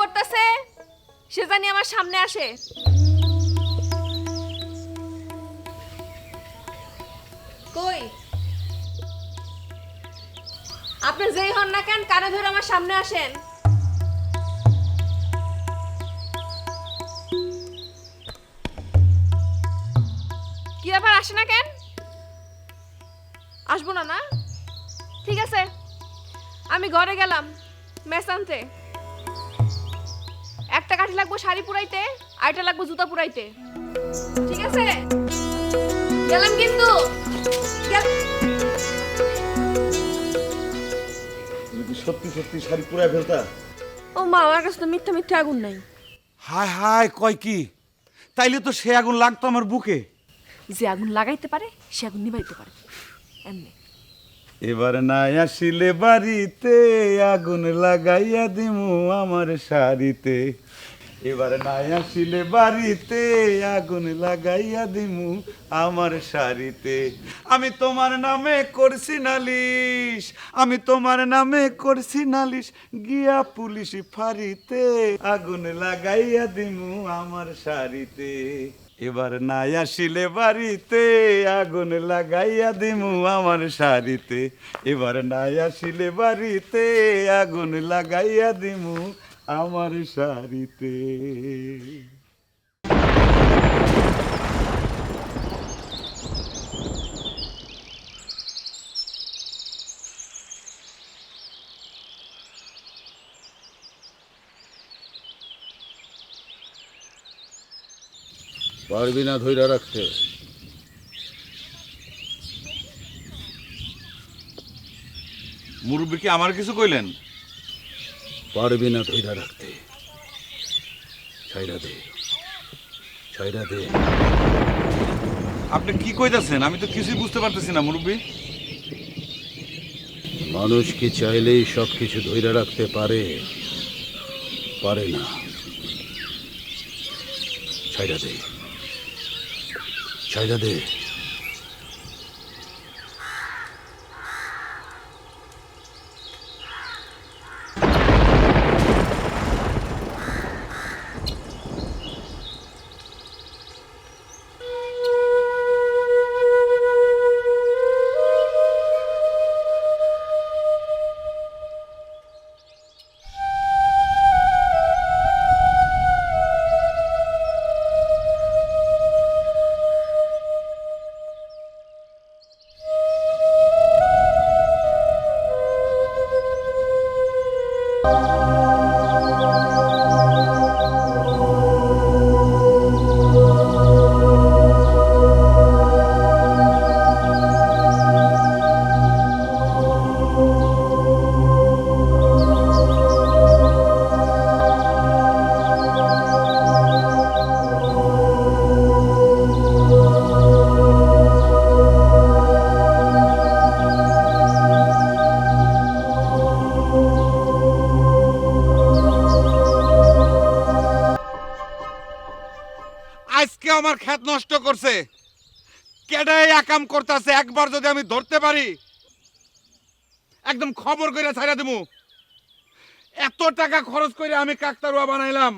করতেছে সে জানি আমার সামনে আসে। কই আপনি যেই হন না কেন কানে ধরে আমার সামনে আসেন। কি ব্যাপার আসে না কেন? আসবো না না? ঠিক আছে, আমি ঘরে গেলাম মেস আনতে। একটা কাঠি লাগবো শাড়ি পুরাইতে, আরেকটা লাগবো জুতা পুরাইতে। ঠিক আছে, গেলাম কিন্তু। তুমি কি সত্যি সত্যি শাড়ি পুরাই ফেলতা? ও মা, আমার কাছে তো মিথ্যা মিথ্যা আগুন নাই। হায় হায়, কয় কি? তাইলে তো সে আগুন লাগতো আমার বুকে। যে আগুন লাগাইতে পারে সে আগুন নিভাইতে পারে, এমনি। এবার না আসিলে বাড়িতে আগুন লাগাইয়া দিমু আমার শাড়িতে। এবার না আসিলে বাড়িতে আগুন লাগাইয়া দিমু আমার শাড়িতে। আমি তোমার নামে করছি নালিশ, আমি তোমার নামে করছি নালিশ, গিয়া পুলিশ ফাঁড়িতে আগুন লাগাইয়া দিমু আমার শাড়িতে। এবার না আসিলে বাড়িতে আগুন লাগাইয়া দিমু আমার শাড়িতে। এবার না আসিলে বাড়িতে আগুন লাগাইয়া দিমু আমার শাড়িতে। পারবি না ধইরা রাখতে? মুরব্বী কি আমার কিছু কইলেন? পারবি না ধইরা রাখতে? ছাইরা দে, ছাইরা দে। আপনি কি কইতাছেন? আমি তো কিছুই বুঝতে পারতেছি না মুরব্বী। মানুষ কি চাইলেই সব কিছু ধইরা রাখতে পারে? পারে না। ছাইরা দে, ছাইরা দে। আজকে আমার ক্ষেত নষ্ট করছে। কেডাই একাম করতেছে, একবার যদি আমি ধরতে পারি একদম খবর কইরা ছাইরা দেবো। এত টাকা খরচ করে আমি কাকতারুয়া বানাইলাম,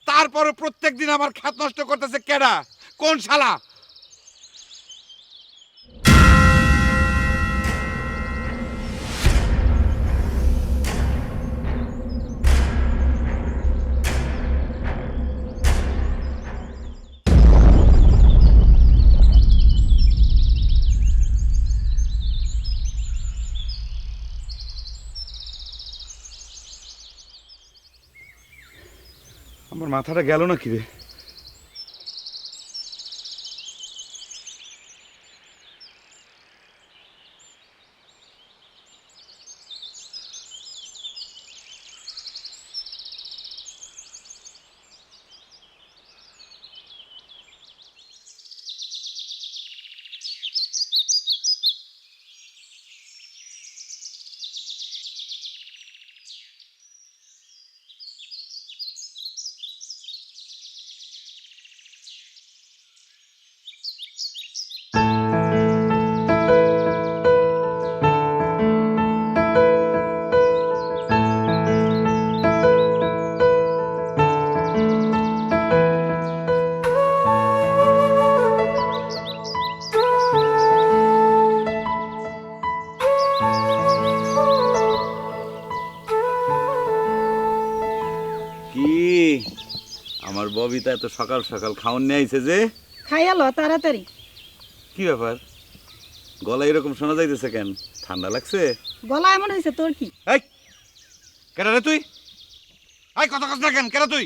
তারপরে প্রত্যেকদিন আমার ক্ষেত নষ্ট করতেছে কেডা? কোন শালা? আমার মাথাটা গেল না কি রে? ববিতা এত সকাল সকাল খাওয়ান নিয়ে আইছে যে? খাইয়ালো তাড়াতাড়ি। কি ব্যাপার, গলা এরকম শোনা যাইতেছে কেন? ঠান্ডা লাগছে? গলা এমন হয়েছে তোর কি? এই কেডা রে তুই? এই কথা কস না কেন? কেডা তুই?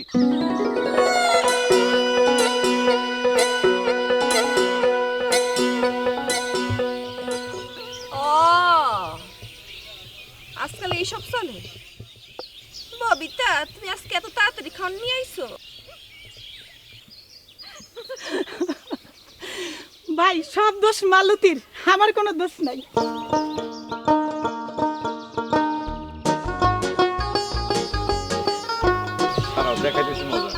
ও আজকাল এইসব চলে? ববিতা, তুমি আজকে এত তাড়াতাড়ি খাওয়ান নিয়ে আইছো? ভাই সব দোষ মালতীর, আমার কোনো দোষ নাই। দেখাইতেছি মজা।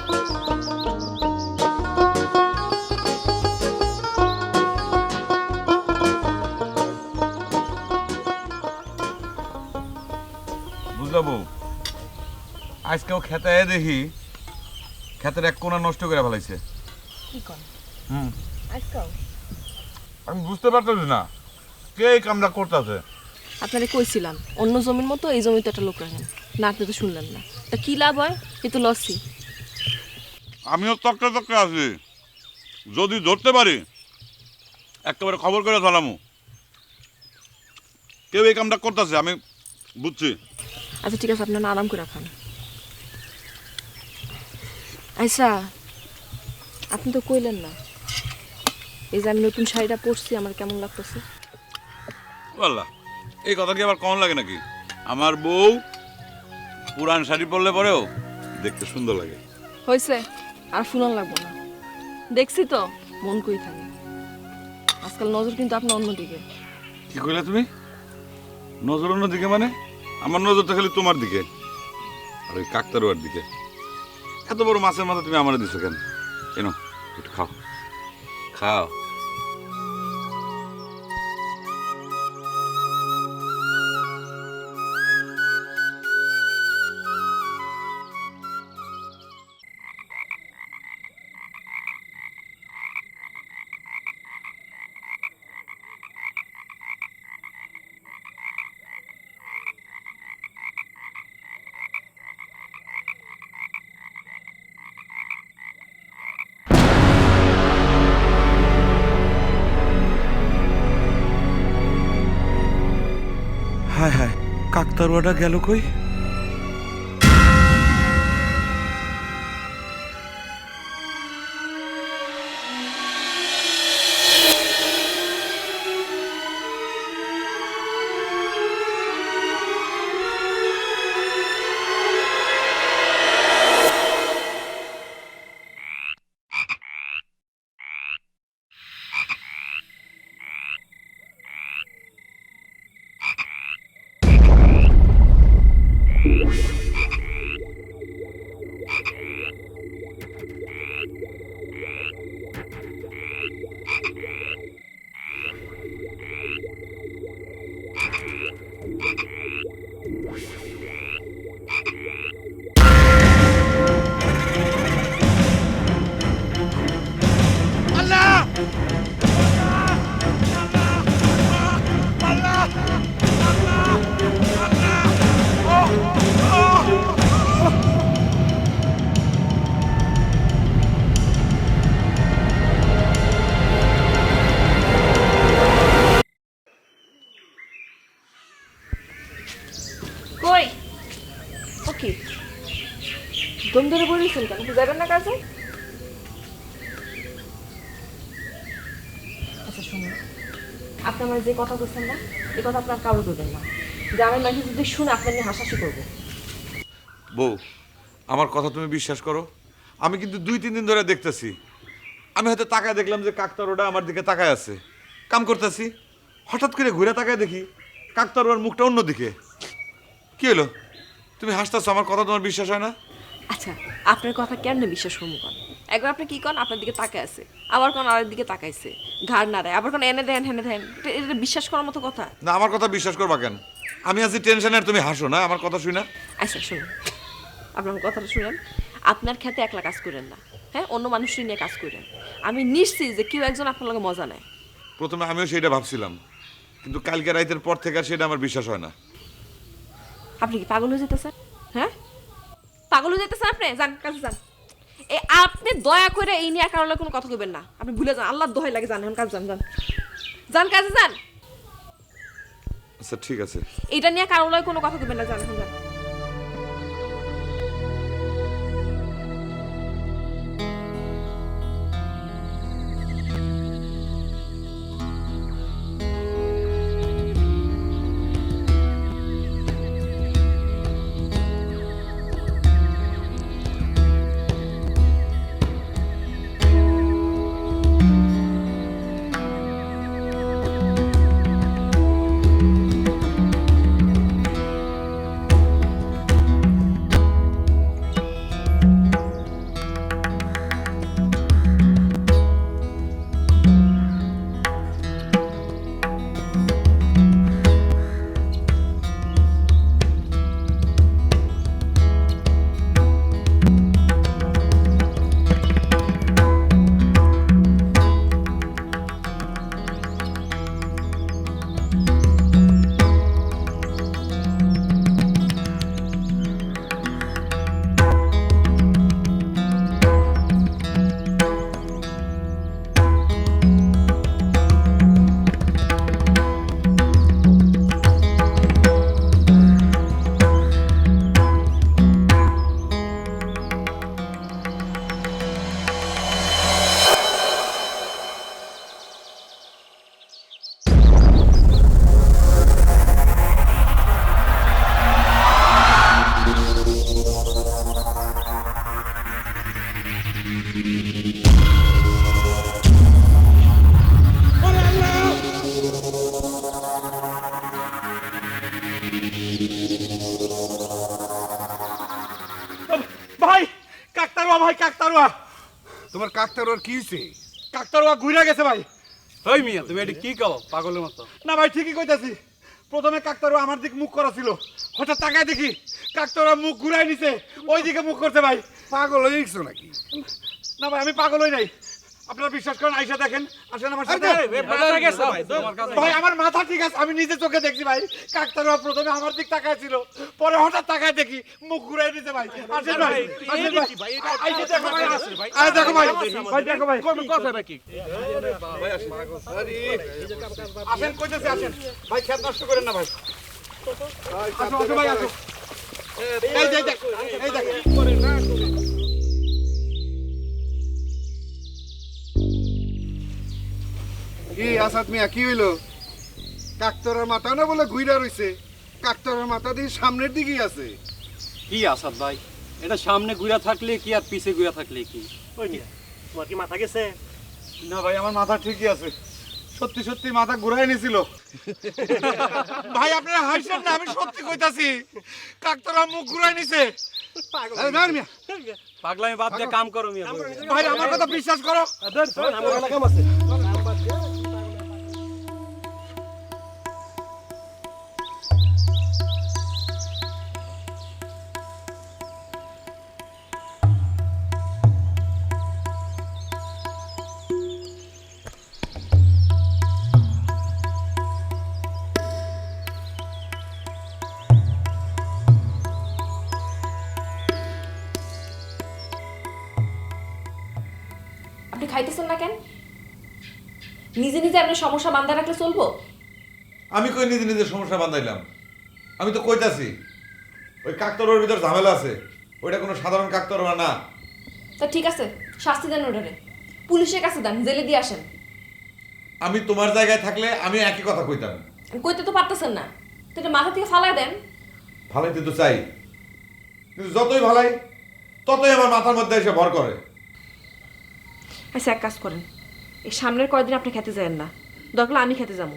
বুঝলাম, আজকেও খেতে দেখি খেতের এক কোণা নষ্ট করে ফেলাইছে। কি কোন? হুম, আজকাল আমি বুঝতে পারতেছি না কে এই কামটা করতেছে। আপনারে কইছিলাম অন্য জমির মতো এই জমিতে একটা লোক রাখেন না, আপনি তো শুনলেন না। তা কি লাভ হয়? কিন্তু লসি। আমিও তকটা তকটা আছি, যদি ধরতে পারি একেবারে খবর করে ফেলামু কেউ এই কামটা করতেছে। আমি বুঝছি। আচ্ছা ঠিক আছে, আপনার আরাম করে খান। আচ্ছা, আপনি তো কইলেন না এই যে আমি নতুন শাড়িটা পরছি আমার কেমন লাগতেছে? বললা এই কথা কি আবার কম লাগে নাকি? আমার বউ পুরান শাড়ি পরলে পরেও দেখতে সুন্দর লাগে। হয়েছে, আর শুনান লাগবো না। দেখছি তো মন কই থাকে। আজকাল নজর কিন্তু আপনার অন্যদিকে। কি কইলা তুমি? নজর অন্য দিকে মানে? আমার নজর তো খালি তোমার দিকে আর ওই কাকতারুয়ার দিকে। এত বড় মাছের মাথা তুমি আমার দিছো কেন? এনো একটু খাও খাও। হায় হায়, কাকতারুয়াটা গেল কই? কই ওকে দম ধরে বলেছেন কেন? আপনি যাবেন না কাজে? আচ্ছা শুনুন, আপনি আমার যে কথা বলছেন না এই কথা আপনার কারো দেবেন না। গ্রামের মানুষ যদি শুনে আপনার নিয়ে হাসাহাসি করবো। বউ, আমার কথা তুমি বিশ্বাস করো, আমি কিন্তু 2-3 দিন ধরে দেখতেছি। আমি হয়তো তাকায় দেখলাম যে কাকতারুয়াটা আমার দিকে তাকায় আছে, কাম করতেছি। হঠাৎ করে ঘুরে তাকায় দেখি কাকতারুয়ার মুখটা অন্যদিকে। কি হলো? তুমি হাসতেছো, আমার কথা তোমার বিশ্বাস হয় না? আচ্ছা আপনার কথা কেমনে বিশ্বাস করবো? কন একবার আপনি কি কন আপনার দিকে তাকায় আছে, আবার কোন আরেক দিকে তাকাইছে, ঘাড় নাড়ায়, আবার কোন এনে দেন হেনে দেন। এটা বিশ্বাস করার মতো কথা? না, আমার কথা বিশ্বাস করবা কেন? আমি আছি টেনশনে আর তুমি হাসো না আমার কথা শুনে। আচ্ছা শুনুন, আপনার কথাটা শুনেন। আপনার খেতে একলা কাজ করেন না, হ্যাঁ, অন্য মানুষই নিয়ে কাজ করেন। আমি নিশ্চিত যে কেউ একজন আপনার লগে মজা নেয়। প্রথমে আমিও সেটা ভাবছিলাম, কিন্তু কালকে রাতের পর থেকে আর সেটা আমার বিশ্বাস হয় না। আপনি কি পাগল হয়ে যেতেছেন? হ্যাঁ, পাগল হয়ে যেতেছেন আপনি? যান কাজে যান। আপনি দয়া করে এই নিয়ে কারোর কোনো কথা কইবেন না, আপনি ভুলে যান, আল্লাহর দোহাই লাগে, যান এখন কাজ, যান যান যান কাজে যান। আচ্ছা ঠিক আছে। এটা নিয়ে কারোর কোনো কথা কইবেন না, যান এখন যান। ভাই কাকতারুয়া, ভাই কাকতারুয়া, তোমার কাকতারুয়ার কি হয়েছে? কাকতারুয়া ঘুরে গেছে ভাই। ওই মিয়া তুমি এটা কি কও পাগলের মতো? না ভাই ঠিকই কইতাছি, প্রথমে কাকতারুয়া আমার দিকে মুখ করা ছিল, হঠাৎ তাকায় দেখি কাকতারুয়া মুখ ঘুরাই নিছে, ওই দিকে মুখ করছে ভাই। পাগল হয়ে গেছো নাকি? না ভাই আমি পাগল হই নাই, আপনারা বিশ্বাস করেন, আইসা দেখেন, আসেন আমার সাথে। ভাই আমার মাথা ঠিক আছে, আমি নিজে চোখে দেখছি ভাই, কাকতারুয়া প্রথমে আমার দিক তাকায় ছিল, পরে হঠাৎ তাকায় দেখি মুখ ঘুরাই নিছে ভাই। আসেন ভাই, আসেন ভাই, আইসা দেখো ভাই, আয় দেখো ভাই, ভাই দেখো ভাই, কোন কথা নাকি? আসেন কইতেছি, আসেন ভাই, খেত নষ্ট করেন না ভাই। আসো আসো ভাই, আসো। এই দেখ, এই দেখ, কি আসাদ মিয়া কি হইলো? কাকতারুয়ার মাথা না বলে ঘুইরা রইছে, কাকতারুয়ার মাথা দিয়ে সামনের দিকেই আছে। কি আসাদ ভাই, এটা সামনে ঘুরা থাকলে কি আর পিছে ঘুরা থাকলে কি? তোমার কি মাথা গেছে? না ভাই আমার মাথা ঠিকই আছে, সত্যি সত্যি মাথা ঘুরাই নিছিল। ভাই আপনারা হাসছেন না, আমি সত্যি কইতাছি, কাকতারুয়া মুখ ঘুরাই নিছে। আরে না মিয়া, পাগলামি বাদ দিয়ে কাম করো মিয়া। ভাই আমার কথা বিশ্বাস করো। আপনি খাইতেছেন না কেন? নিজে নিজে আপনি সমস্যা বান্ধা রাখলে চলবো? আমি কই নিজে নিজে সমস্যা বান্ধাইলাম? আমি তো কইতাছি ওই কাকতারুয়ার ভিতর ঝামেলা আছে, ওইটা কোনো সাধারণ কাকতারুয়া না। তা ঠিক আছে, শাস্তি দেন ওটারে, পুলিশের কাছে দেন, জেলে দিয়ে আসেন। আমি তোমার জায়গায় থাকলে আমি একই কথা কইতাম। কইতে তো পারতেছেন না, তো এটা মাথা থেকে ফালাই দেন। ভালাইতে তো চাই, কিন্তু যতই ভালাই ততই আমার মাথার মধ্যে এসে ভর করে। আচ্ছা এক কাজ করেন, এই সামনের কয়দিন আপনি খেতে যাবেন না, দরকার হলে আমি খেতে যাবো,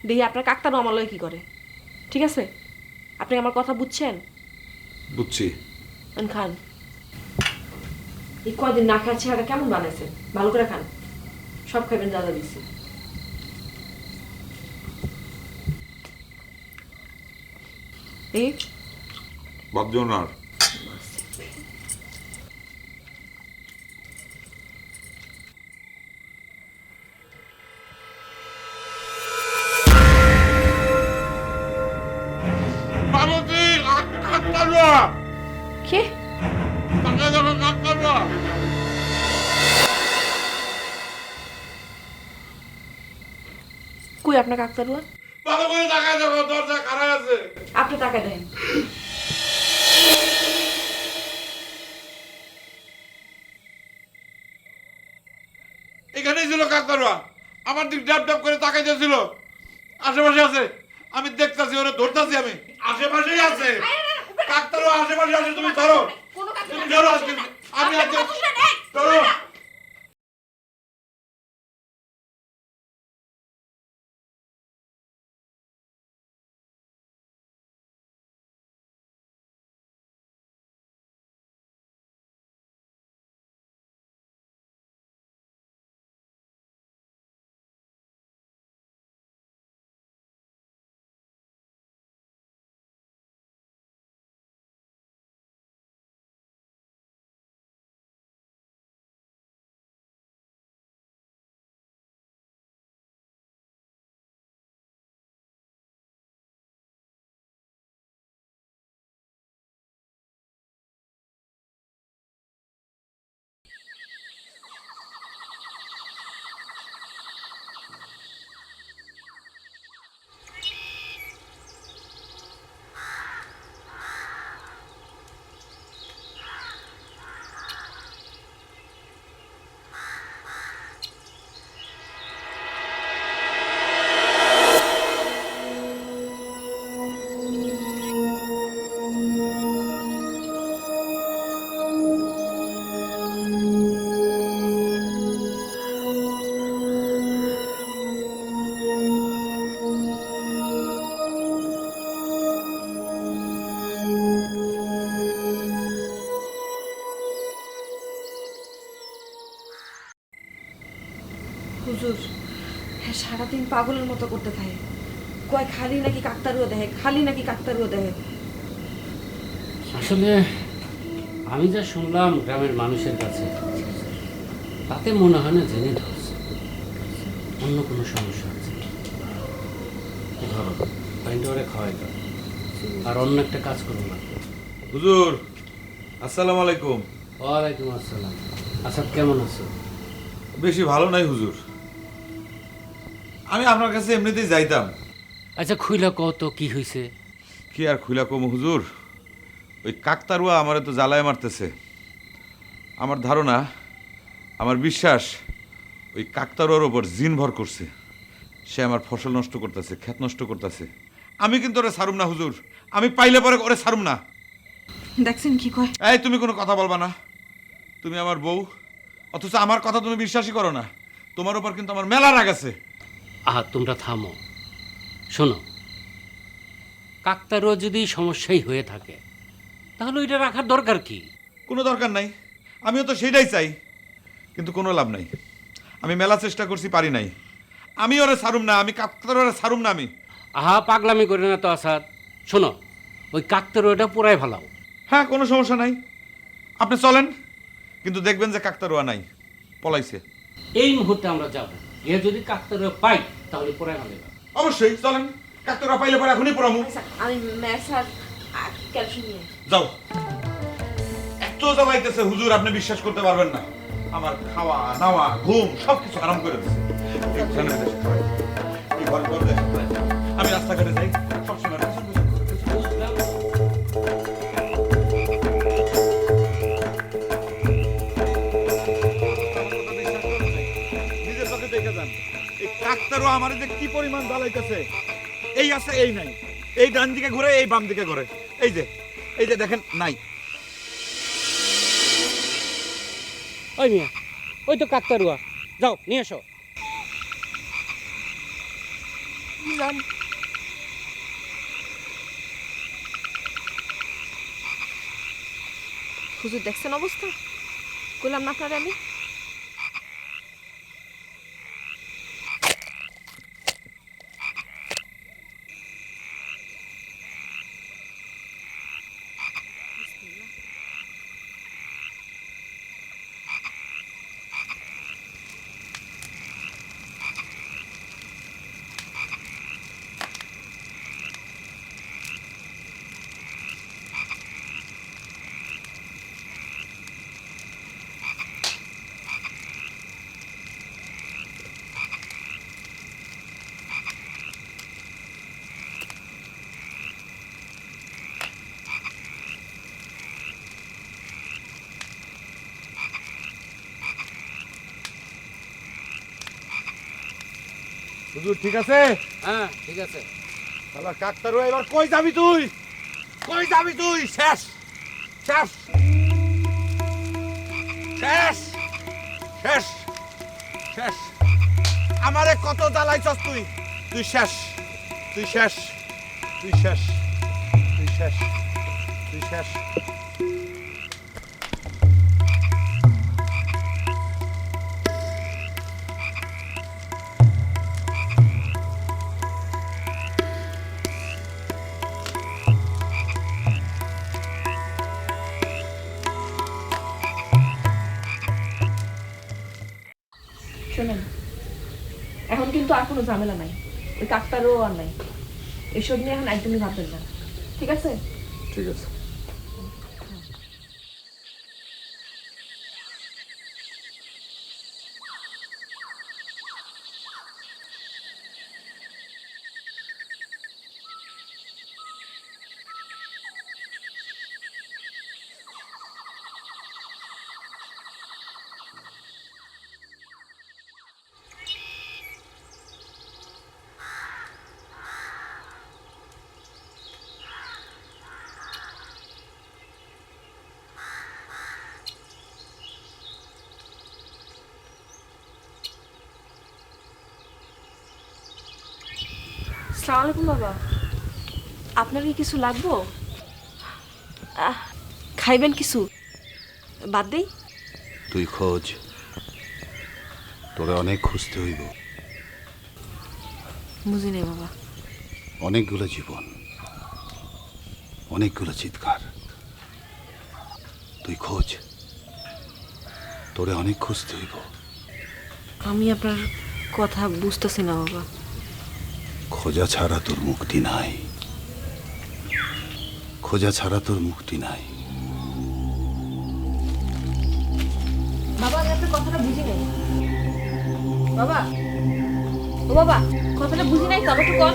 দেখি আপনার কাকতারও আমার লয় কি করে। ঠিক আছে? আপনি আমার কথা বুঝছেন? বুঝছি। খান, এই কয়দিন না খাওয়ার ছেলেটা কেমন বানাইছেন, ভালো করে খান, সব খাবেন যা যা দিচ্ছি। এই ভাবছো না আর? মালতী, কাকতারুয়া, কে? তাকে দেখো কাকতারুয়া। কাকতারুয়া কই আপনার কাকতারুয়া? ভালো করে তাকায় দেখো, দরজা খারাপ আছে। আপনি টাকা দেন। এখানেই ছিল কাকতারুয়া, আমার দিক ডাব ডাব করে তাকাইতেছিল। আশেপাশে আছে, আমি দেখতাছি, ওরে ধরতাছি আমি। আশেপাশেই আছে কাকতারুয়া, আশেপাশে আছে। তুমি ধরো, তুমি ধরো আজকে, আমি আজকে ধরো। হুজুর, হ্যাঁ সারাদিন পাগলের মতো করতে থাকে। কয় খালি নাকি কাকতারুয়া দেখে, খালি নাকি কাকতারুয়া দেখে। আসলে আমি যা শুনলাম গ্রামের মানুষের কাছে, তাতে মনে হয় না জেনে ধরছে, অন্য কোনো সমস্যা আছে। ধরো পাইনটা ওরে খাওয়াই দাও, আর অন্য একটা কাজ করো না। হুজুর, আসসালামু আলাইকুম। ওয়ালাইকুম আসসালাম। আসাদ কেমন আছো? বেশি ভালো নাই হুজুর, আমি আপনার কাছে এমনিতেই যাইতাম। আচ্ছা খুইলা কত কি হয়েছে? কি আর খুইলা কম হুজুর, ওই কাকতারুয়া আমারে তো জ্বালায় মারতেছে। আমার ধারণা, আমার বিশ্বাস, ওই কাকতারুয়ার ওপর জিন ভর করছে। সে আমার ফসল নষ্ট করতেছে, ক্ষেত নষ্ট করতেছে। আমি কিন্তু ওরে ছাড়ুম না হুজুর, আমি পাইলে পরে ওরে ছাড়ুম না। দেখছেন কি কয়? এই তুমি কোনো কথা বলবা না, তুমি আমার বউ, অথচ আমার কথা তুমি বিশ্বাসই করো না। তোমার উপর কিন্তু আমার মেলা রাগ আছে। আহা তোমরা থামো, শোনো, কাকতারুয়া যদি সমস্যাই হয়ে থাকে তাহলে ওইটা রাখার দরকার কি? কোনো দরকার নাই, আমিও তো সেইটাই চাই, কিন্তু কোনো লাভ নাই। আমি মেলা চেষ্টা করছি, পারি নাই। আমি ওরে ছাড়ুম না, আমি কাকতারুয়ারে ছাড়ুম না আমি। আহা পাগলামি করে না তো আসাদ, শোনো, ওই কাকতারুয়াটা পুরাই ভালাও। হ্যাঁ, কোনো সমস্যা নাই, আপনি চলেন, কিন্তু দেখবেন যে কাকতারুয়া নাই, পলাইছে। এই মুহূর্তে আমরা যাব, এ যদি কাকতারুয়া পাই তাহলে পুরাই ভালো। অবশ্যই চলেন, কাকতারুয়া পাইলে পরে এখনই পড়ামু। আচ্ছা, আমি ম্যাথ আর ক্যালসিয়াম নিয়ে আসি। যাও। এত জ্বালাইতেছে হুজুর, আপনি বিশ্বাস করতে পারবেন না। আমার খাওয়া নাওয়া ঘুম সবকিছু আরাম করে দিচ্ছে। এই ঘরের দেশে খাওয়াই, এই ঘরের ঘর দেশে খাওয়াই। আমি রাস্তাঘাটে যাই, সবসময় পেছন পেছন করে, পেছন পেছন করে। নিজের চোখে দেখে যান, এই কাকতারুয়া আমারে যে কি পরিমাণ জ্বালাইতেছে। এই আছে, এই নাই, এই ডান দিকে ঘুরে, এই বাম দিকে ঘুরে। এই যে দেখেন, নাই। ওই মিয়া, ওই তো কাকতারুয়া, যাও নিয়ে এসো। হুজুর দেখছেন অবস্থা? বললাম না আপনারে আমি। হুজুর ঠিক আছে? হ্যাঁ ঠিক আছে। শালা কাকতারু এবার কই যাবি তুই? কই যাবি তুই? শেষ শেষ শেষ শেষ শেষ আমারে কত জ্বালাইছস তুই? তুই শেষ তুই শেষ তুই শেষ তুই শেষ তুই শেষ। শোনেন, এখন কিন্তু আর কোনো ঝামেলা নাই, ওই কাকতারও আর নাই, এসব নিয়ে এখন একদমই ভাববেন না, ঠিক আছে? ঠিক আছে। আসসালামু আলাইকুম বাবা, আপনার কি কিছু লাগবো? খাইবেন কিছু? বাদ দেই? তুই খোঁজ, তোরে অনেক খুঁজতে হইব। বুঝি নেই বাবা। অনেকগুলো জীবন, অনেকগুলো চিৎকার। তুই খোঁজ, তোরে অনেক খুঁজতে হইব। আমি আপনার কথা বুঝতেছি না বাবা। খোঁজা ছাড়া তোর মুক্তি নাই, খোঁজা ছাড়া তোর মুক্তি নাই। বাবা আমি আপনার কথাটা বুঝি নাই। বাবা, ও বাবা, কথাটা বুঝি নাই তো, আমাকে একটু কল।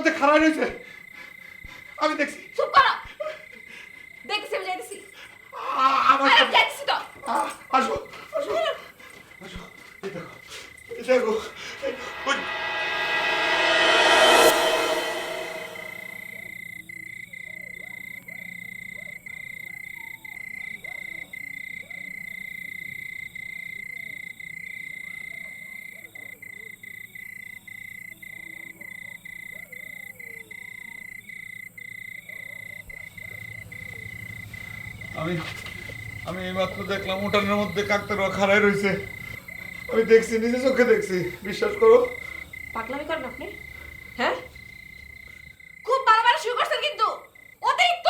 মধ্যে খাড়া রয়েছে, আমি দেখছি। চুপ করো, দেখছি আমি যাইতেছি। আমার আরে যাইতেছি তো। আসো আসো আসো, এই দেখো, এই দেখো, ওই আমি আমি এইমাত্র দেখলাম উঠানের মধ্যে কাকতারুয়া খাড়াই রয়েছে। আমি দেখছি, নিজে চোখে দেখছি, বিশ্বাস করো। পাগলামি করেন আপনি, হ্যাঁ? খুব বাড়াবাড়ি শুরু করছেন কিন্তু, অতিরিক্ত।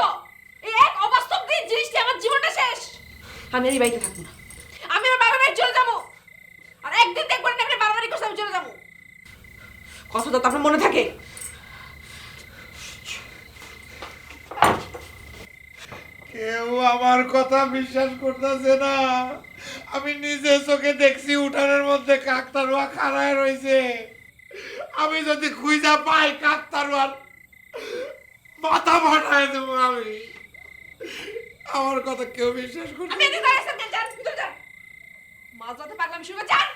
এই এক অবাস্তব দিন জিনিসটি আমার জীবনটা শেষ। আমি আর এই বাড়িতে থাকবো না, আমি আমার বাবার বাড়ি চলে যাবো। আর একদিন দেখবেন আপনি বাড়াবাড়ি করছেন, আমি চলে যাবো। কথাটা তো আপনার মনে থাকে। কেউ আমার কথা বিশ্বাস করতেছে না। আমি নিজে চোখে দেখছি উঠানের মধ্যে কাকতারুয়া খাড়ায় রয়েছে। আমি যদি খুঁজা পাই কাকতারুয়ার মাথা ফাটায় দেবো। আমি আমার কথা কেউ বিশ্বাস করতে আপনি এদিকে দাঁড়িয়ে আছেন, যান ভিতরে যান। মাঝ রাতে পাগলামি শুরু করে যান।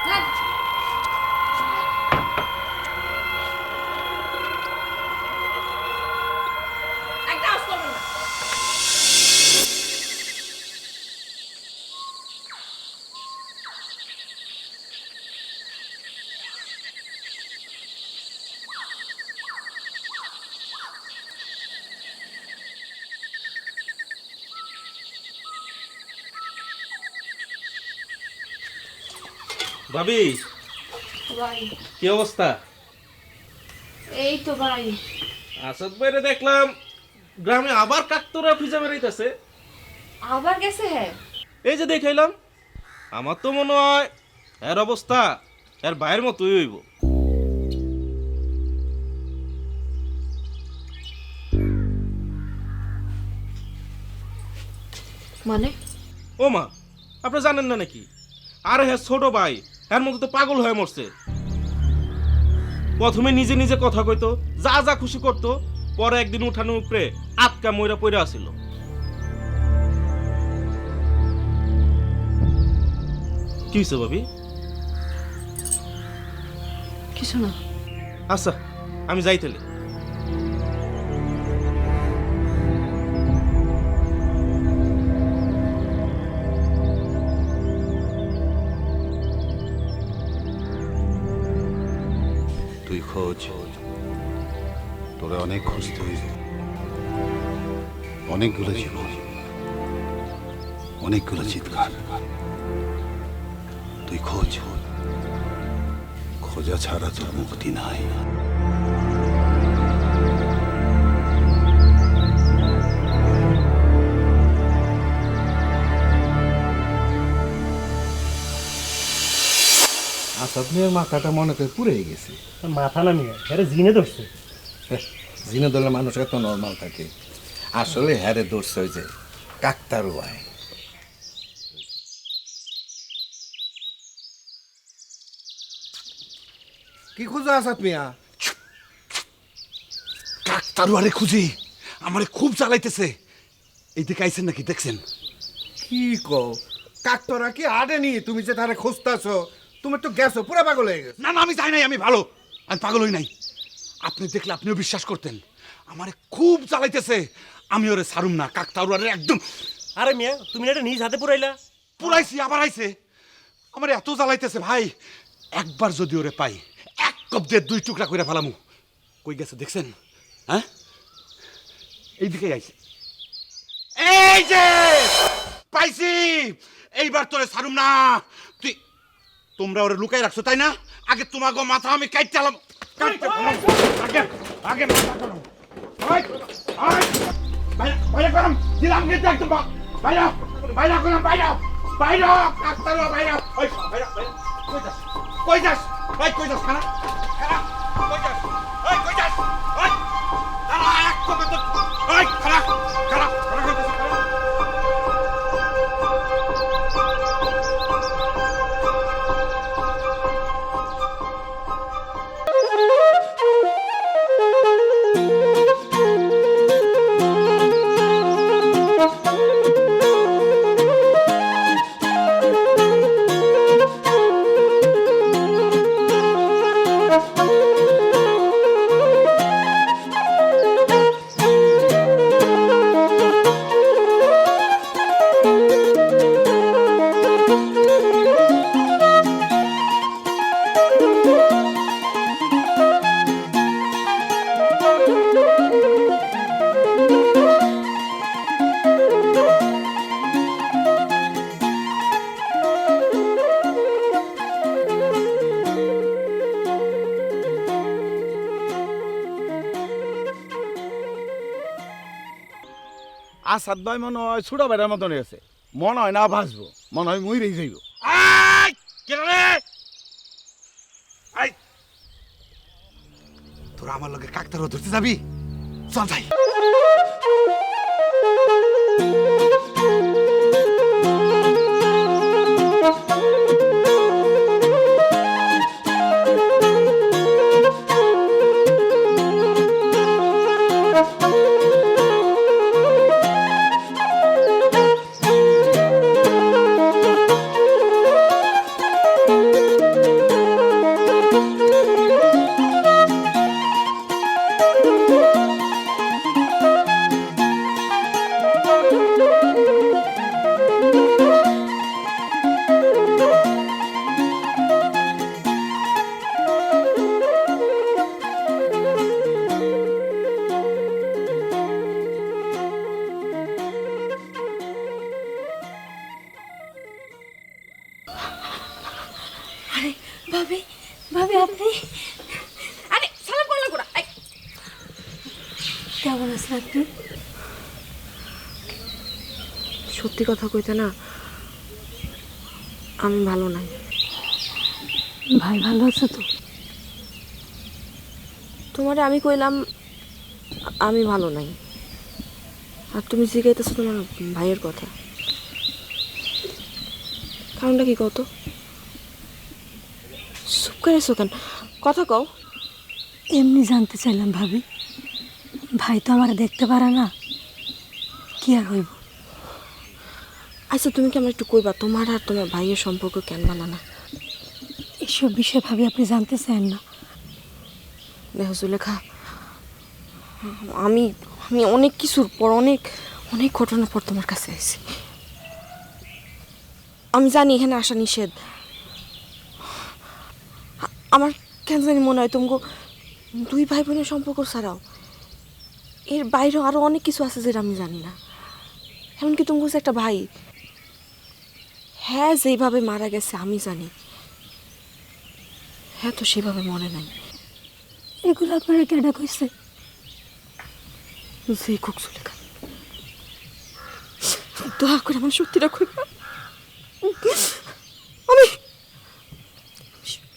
যান। একটা আওয়াজ করবেন না। ভাবি, ভাই, কি অবস্থা? এই তো ভাই। আসাদ ভাইরে দেখলাম গ্রামে আবার কাকতরা খুঁজে বেড়াইতেছে। আবার গেছে? হ্যাঁ, এই যে দেখাইলাম, আমার তো মনে হয় এর অবস্থা এর ভাইয়ের মতোই হইব। মানে? ও মা, আপনি জানেন না নাকি? আরে হ্যাঁ, ছোট ভাই এর মতো তো পাগল হয়ে মরছে। প্রথমে নিজে নিজে কথা কইতো, যা যা খুশি করতো, পরে একদিন উঠানোর উপরে আটকা ময়রা পইরা আসিল। কি হয়েছে ভাবি? কিছু না। আচ্ছা, আমি যাই তাহলে। তুই খোঁজ, তোরে অনেক খুঁজতে হয়েছে। অনেকগুলো জীবন, অনেকগুলো চিৎকার। তুই খোঁজ, খোঁজা ছাড়া তোর মুক্তি নাই। আসাদ মিয়ার মাথাটা মনে করে পুড়ে গেছে। মাথা না মিয়া, আরে জিনে ধরছে। জিনে ধরলে মানুষ এত নর্মাল থাকে, আসলে হ্যারে দৌড়ছে ওই যে কাকতারুয়ায়। কি খুঁজো আসাদ মিয়া? কাকতারুয়ারে খুঁজি, আমারে খুব জ্বালাইতেছে। এইদিকে আইছেন নাকি, দেখছেন? কি কও, কাকতারা কি আডেনি? তুমি যে তারে খুঁজতাছো, তুমি তো গেছো পুরা পাগল হয়ে গেছো। না না, আমি যাই নাই, আমি ভালো, আমি পাগল হই নাই। আপনি দেখলে আপনিও বিশ্বাস করতেন। আমারে খুব জ্বালাইতেছে, আমি ওরে ছাড়ুম না। কাকতারুয়ারে একদম। আরে মিয়া, তুমি এটা নিজ হাতে পুরাইলা? পুরাইছি, আবার আইছে। আমার এত জ্বালাইতেছে ভাই, একবার যদি ওরে পাই, এক কপ দিয়ে 2 টুকরা করে ফেলামু। কই গেছে দেখছেন? হ্যাঁ, এইদিকে আইছে। এই যে পাইছি, এইবার তোরে ছাড়ুম না। তোমরা ওরে লুকাই রাখছো তাই না? আগে তোমাকে মাথা আমি কাটতাম। আগে আগে মাথা করো। বাইরে করম দিলাম কিন্তু একদম বাইরে বাইরে করলাম, বাইরে বাইরে কাকতারুয়া বাইরে। ওই বাইরে বাইরে কই যাস, কই যাস ভাই, কই যাস? খানা খানা কই যাস? ওই কই যাস? ওই দাঁড়া, এক কথা তো। ওই খানা খানা খানা কইতেছ খানা। আসাদ ভাই মনে হয় ছোট বেড়ার মতন আছে, মনে হয় না ভাসবো, মনে হয় মইরেই যাইব। তোরা আমার লগে কাকতারুয়া ধরতে যাবি? চল যাই। ভাবি ভাবি আপনি আরে সালাম করলাম কোনা। কেমন আছেন আপনি? সত্যি কথা কইতে না, আমি ভালো নাই। ভাই ভালো আছে তো? তোমারে আমি কইলাম আমি ভালো নাই, আর তুমি জিজ্ঞাইতেছো তোমার ভাইয়ের কথা। কারণটা কি কত? চুপ করেছো কেন? কথা কও। এমনি জানতে চাইলাম ভাবি, ভাই তো আমার দেখতে পারে না, কি আর হইব? আচ্ছা তুমি কি আমার একটু কইবা তোমার আর তোমার ভাইয়ের সম্পর্ক কেন বানানা? এসব বিষয়ে ভাবি আপনি জানতে চান না? দেখো জুলেখা, আমি আমি অনেক কিছুর পর অনেক অনেক ঘটনার পর তোমার কাছে আইছি। আমি জানি এখানে আসা নিষেধ। আমার কেন জানি মনে হয় তোমাকে দুই ভাই বোনের সম্পর্ক ছাড়াও এর বাইরেও আরো অনেক কিছু আছে যেটা আমি জানি না। এমনকি তোমাকে যে একটা ভাই, হ্যাঁ যেভাবে মারা গেছে আমি জানি, হ্যাঁ তো সেভাবে মনে নাই। এগুলো আপনারা কেডা কইছে? যে খুব জুলেখা, দয়া করে আমার সত্যিটা কইবা। আমি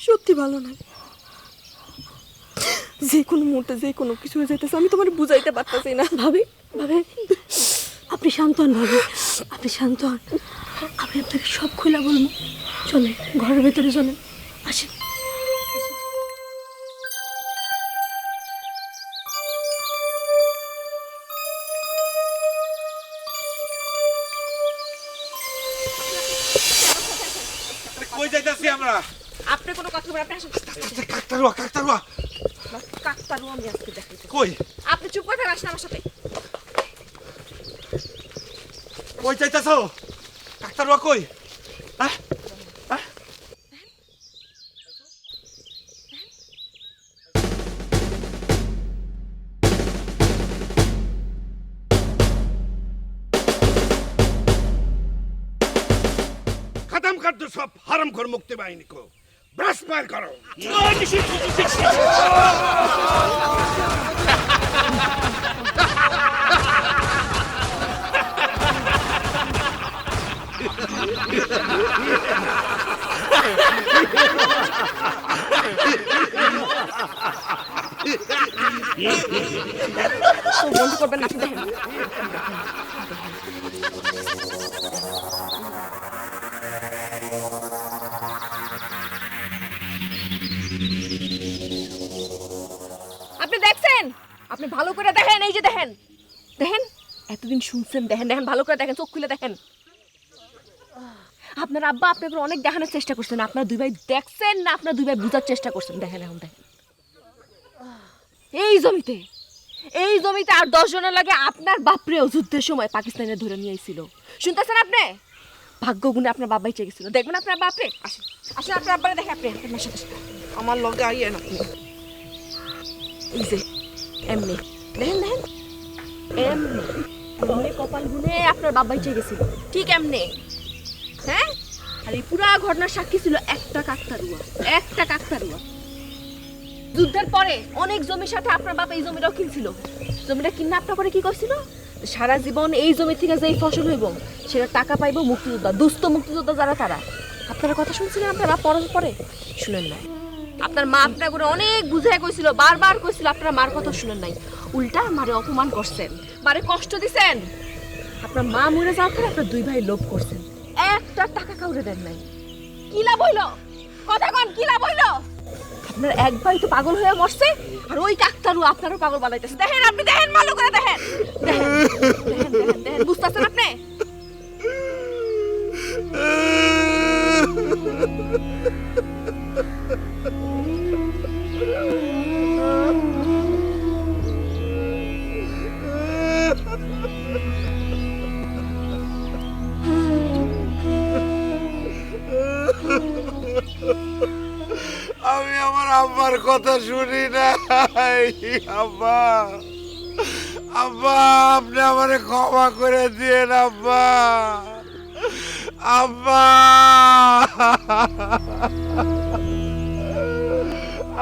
সত্যি ভালো নাই, যে কোনো মুহূর্তে যে কোনো কিছু হয়ে যাইতেছে, আমি তোমার বুঝাইতে পারতেছি না। ভাবি ভাবি আপনি শান্ত হন ভাবি, আপনি শান্ত হন, আমি আপনাকে সব খুলে বলবো। চলে ঘরের ভেতরে চলেন, আসেন। কই যাইতাছি আমরা? আপনি কোনো কথা বলে আপনি আসেন। কাকতারুয়া কাকতারুয়া কাকতারু আমি আজকে দেখাইতে। কই? আপনি চুপ করে থাকেন, আসেন আমার সাথে। কই যাইতাছো? কাকতারুয়া কই? হ্যাঁ? खत्म कर दो सब हरम खोर मुक्ति बाहिनी को, भ्रष्ट पार करो। বন্ধ করবেন না, আপনি দেখেন। আপনি দেখছেন? আপনি ভালো করে দেখেন, এই যে দেখেন দেখেন, এতদিন শুনছেন, দেখেন দেখেন ভালো করে দেখেন, চোখ খুলে দেখেন। আপনার আব্বা আপনাকে অনেক দেখানোর চেষ্টা করছেন, আপনার দুই ভাই দেখছেন না আপনার দুই ভাই বুঝার চেষ্টা করছেন? দেখেন এখন দেখেন, এই জমিতে আর 10 জনের লাগে আপনার বাপরেও যুদ্ধের সময় পাকিস্তানে ধরে নিয়ে আইছিল। শুনতেছেন আপনি? ভাগ্য গুণে আপনার বাবাই চেয়ে গেছিল। দেখবেন আপনার বাপরে, আসেন আসেন আপনার আব্বারে দেখে, আপনি আপনার সাথে আমার লগে আইয়েন আপনি। এই যে এমনি দেখেন দেখেন, এমনি এমনি কপাল গুনে আপনার বাবাই চেয়ে গেছিল, ঠিক এমনি। হ্যাঁ, আর এই পুরা ঘটনার সাক্ষী ছিল একটা কাকতারুয়া। যুদ্ধের পরে অনেক জমির সাথে আপনার বাবা এই জমিটাও কিনছিল। জমিটা কিনে আপনার পরে কি করছিল? সারা জীবন এই জমি থেকে যেই ফসল হইব সেটা টাকা পাইব মুক্তিযোদ্ধা, দুস্থ মুক্তিযোদ্ধা যারা তারা। আপনারা কথা শুনছিলেন আপনার মা পড়ার পরে? শুনেন নাই। আপনার মা আপনার করে অনেক বুঝাই কইছিল, বারবার কইছিল, আপনারা মার কথা শুনেন নাই। উল্টা মারে অপমান করছেন, মারে কষ্ট দিছেন। আপনার মা মরে যাওয়ার পরে আপনার দুই ভাই লোভ করছেন, একটা টাকা কাউরে দেন নাই। কি লাভ হইল? কথা কন, কি লাভ হইল? আপনার এক ভাই তো পাগল হয়ে মরছে, আর ওই কাকতারু আপনারও পাগল বানাইতেছে। দেখেন, আপনি দেখেন, ভালো করে দেখেন, দেখেন দেখেন দেখেন দেখেন, বুঝতেছেন আপনি? আমি আমার আব্বার কথা শুনি নাই। আব্বা, আব্বা, আপনি আমারে ক্ষমা করে দিয়েন আব্বা। আব্বা,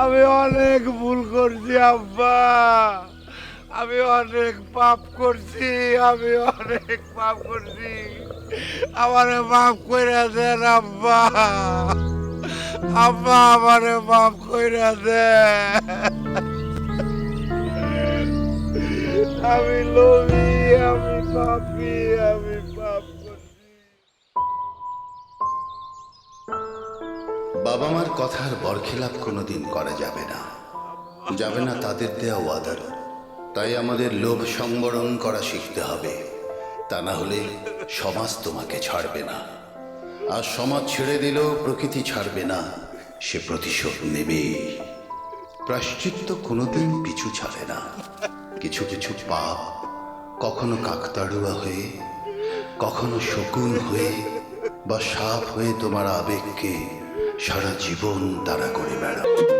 আমি অনেক ভুল করছি আব্বা, আমি অনেক পাপ করছি, আমি অনেক পাপ করছি, আমারে মাফ করে দেন আব্বা। আব্বা, আমারে মাফ কইরা দে। আমি লোভী, আমি পাপী, আমি পাপ করছি। বাবা মার কথার বরখিলাপ কোনোদিন করা যাবে না, যাবে না তাদের দেয়া ওয়াদার। তাই আমাদের লোভ সংবরণ করা শিখতে হবে, তা না হলে সমাজ তোমাকে ছাড়বে না। আর সমাজ ছেড়ে দিলেও প্রকৃতি ছাড়বে না, সে প্রতিশোধ নেবেই। প্রায়শ্চিত্ত কোনোদিন পিছু ছাড়ে না। কিছু কিছু পাপ কখনো কাকতাড়ুয়া হয়ে, কখনো শকুন হয়ে বা সাপ হয়ে তোমার আবেগকে সারা জীবন তাড়া করে বেড়ায়।